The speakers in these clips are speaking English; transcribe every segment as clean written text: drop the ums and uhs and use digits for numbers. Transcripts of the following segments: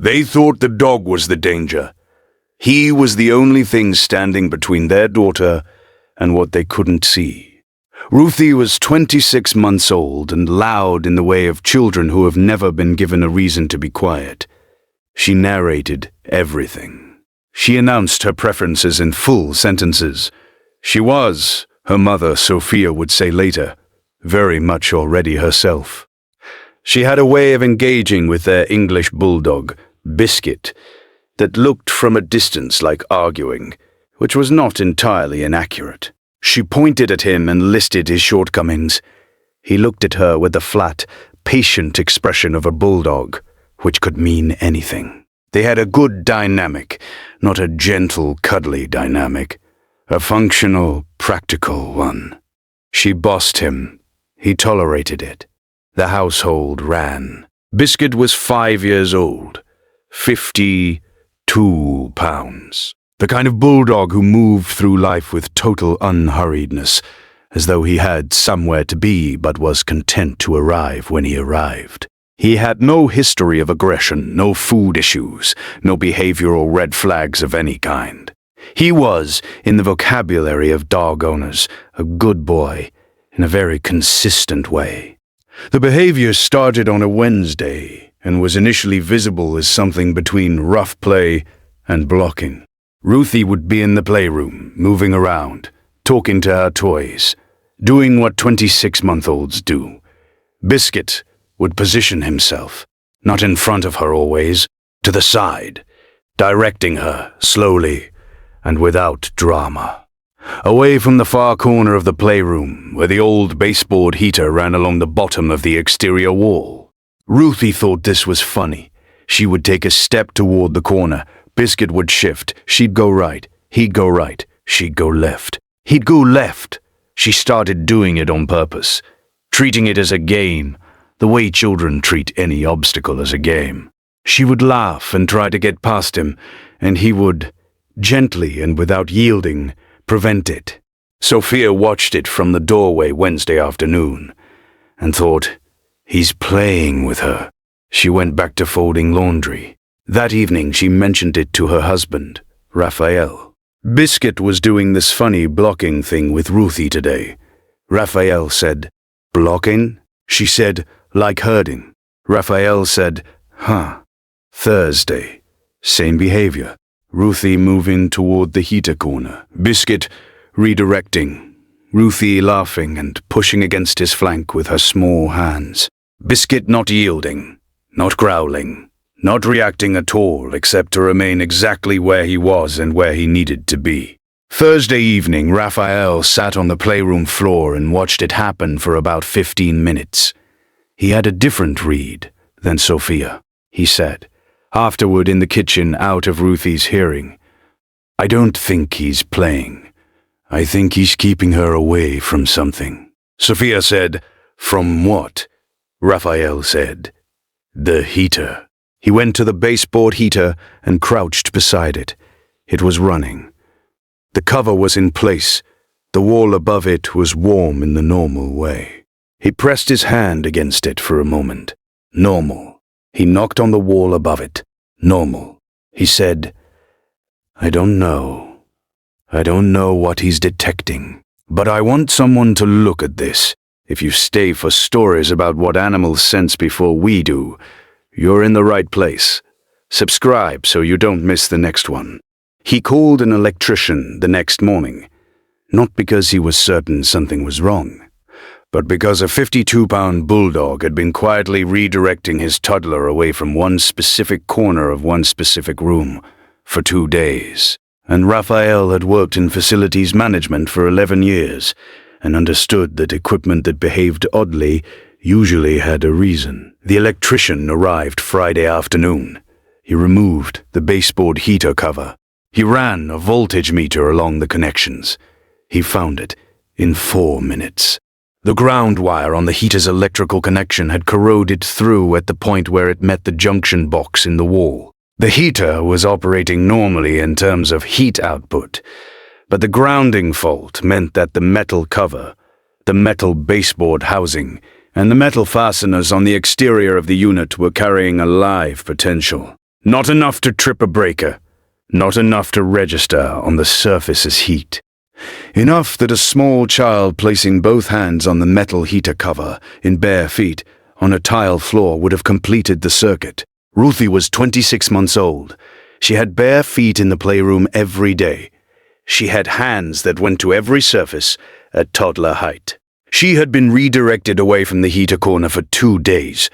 They thought the dog was the danger. He was the only thing standing between their daughter and what they couldn't see. Ruthie was 26 months old and loud in the way of children who have never been given a reason to be quiet. She narrated everything. She announced her preferences in full sentences. She was, her mother Sophia would say later, very much already herself. She had a way of engaging with their English Bulldog, Biscuit, that looked from a distance like arguing, which was not entirely inaccurate. She pointed at him and listed his shortcomings. He looked at her with the flat, patient expression of a bulldog, which could mean anything. They had a good dynamic, not a gentle, cuddly dynamic. A functional, practical one. She bossed him. He tolerated it. The household ran. Biscuit was 5 years old. 52 pounds. The kind of bulldog who moved through life with total unhurriedness, as though he had somewhere to be but was content to arrive when he arrived. He had no history of aggression, no food issues, no behavioral red flags of any kind. He was, in the vocabulary of dog owners, a good boy, in a very consistent way. The behavior started on a Wednesday and was initially visible as something between rough play and blocking. Ruthie would be in the playroom, moving around, talking to her toys, doing what 26-month-olds do. Biscuit would position himself, not in front of her always, to the side, directing her slowly and without drama. Away from the far corner of the playroom, where the old baseboard heater ran along the bottom of the exterior wall. Ruthie thought this was funny. She would take a step toward the corner. Biscuit would shift. She'd go right. He'd go right. She'd go left. He'd go left. She started doing it on purpose, treating it as a game, the way children treat any obstacle as a game. She would laugh and try to get past him, and he would, gently and without yielding, prevent it. Sophia watched it from the doorway Wednesday afternoon and thought, he's playing with her. She went back to folding laundry. That evening she mentioned it to her husband, Raphael. Biscuit was doing this funny blocking thing with Ruthie today. Raphael said, "Blocking?" She said, "Like herding." Raphael said, "Huh. Thursday. Same behavior." Ruthie moving toward the heater corner. Biscuit redirecting. Ruthie laughing and pushing against his flank with her small hands. Biscuit not yielding, not growling, not reacting at all except to remain exactly where he was and where he needed to be. Thursday evening, Raphael sat on the playroom floor and watched it happen for about 15 minutes. He had a different read than Sophia, he said. Afterward in the kitchen, out of Ruthie's hearing, "I don't think he's playing. I think he's keeping her away from something." Sophia said, "From what?" Raphael said, "The heater." He went to the baseboard heater and crouched beside it. It was running. The cover was in place. The wall above it was warm in the normal way. He pressed his hand against it for a moment. Normal. He knocked on the wall above it. Normal. He said, "I don't know. I don't know what he's detecting. But I want someone to look at this. If you stay for stories about what animals sense before we do, you're in the right place. Subscribe so you don't miss the next one." He called an electrician the next morning, not because he was certain something was wrong, but because a 52-pound bulldog had been quietly redirecting his toddler away from one specific corner of one specific room for 2 days. And Raphael had worked in facilities management for 11 years and understood that equipment that behaved oddly usually had a reason. The electrician arrived Friday afternoon. He removed the baseboard heater cover. He ran a voltage meter along the connections. He found it in 4 minutes. The ground wire on the heater's electrical connection had corroded through at the point where it met the junction box in the wall. The heater was operating normally in terms of heat output, but the grounding fault meant that the metal cover, the metal baseboard housing, and the metal fasteners on the exterior of the unit were carrying a live potential. Not enough to trip a breaker. Not enough to register on the surface as heat. Enough that a small child placing both hands on the metal heater cover in bare feet on a tile floor would have completed the circuit. Ruthie was 26 months old. She had bare feet in the playroom every day. She had hands that went to every surface at toddler height. She had been redirected away from the heater corner for 2 days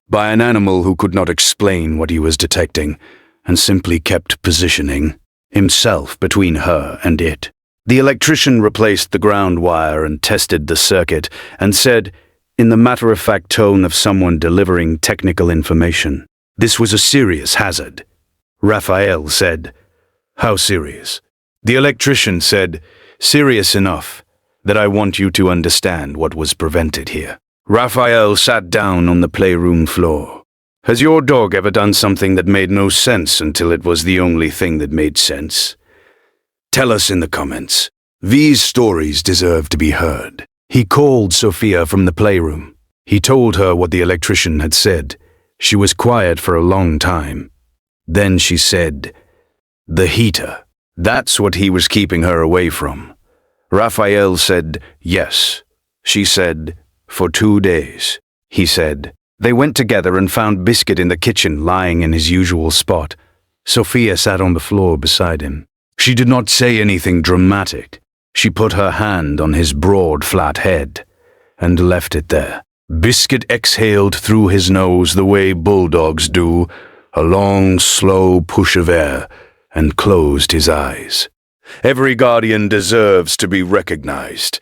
by an animal who could not explain what he was detecting and simply kept positioning himself between her and it. The electrician replaced the ground wire and tested the circuit and said, in the matter-of-fact tone of someone delivering technical information, this was a serious hazard. Raphael said, "How serious?" The electrician said, "Serious enough that I want you to understand what was prevented here." Raphael sat down on the playroom floor. Has your dog ever done something that made no sense until it was the only thing that made sense? Tell us in the comments. These stories deserve to be heard. He called Sophia from the playroom. He told her what the electrician had said. She was quiet for a long time. Then she said, "The heater. That's what he was keeping her away from." Raphael said, "Yes." She said, "For 2 days." He said, they went together and found Biscuit in the kitchen lying in his usual spot. Sophia sat on the floor beside him. She did not say anything dramatic. She put her hand on his broad, flat head and left it there. Biscuit exhaled through his nose the way bulldogs do, a long, slow push of air, and closed his eyes. Every guardian deserves to be recognized,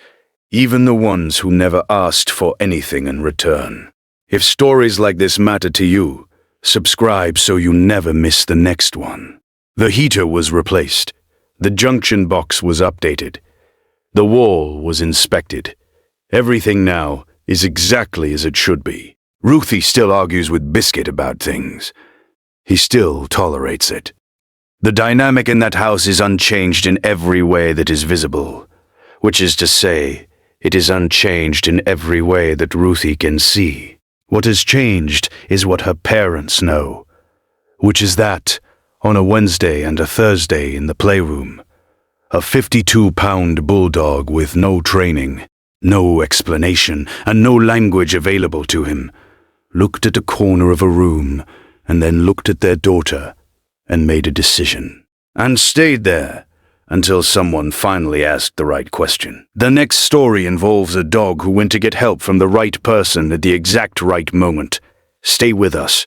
even the ones who never asked for anything in return. If stories like this matter to you, subscribe so you never miss the next one. The heater was replaced. The junction box was updated. The wall was inspected. Everything now is exactly as it should be. Ruthie still argues with Biscuit about things. He still tolerates it. The dynamic in that house is unchanged in every way that is visible, which is to say, it is unchanged in every way that Ruthie can see. What has changed is what her parents know, which is that, on a Wednesday and a Thursday in the playroom, a 52-pound bulldog with no training, no explanation, and no language available to him, looked at a corner of a room and then looked at their daughter and made a decision, and stayed there until someone finally asked the right question. The next story involves a dog who went to get help from the right person at the exact right moment. Stay with us.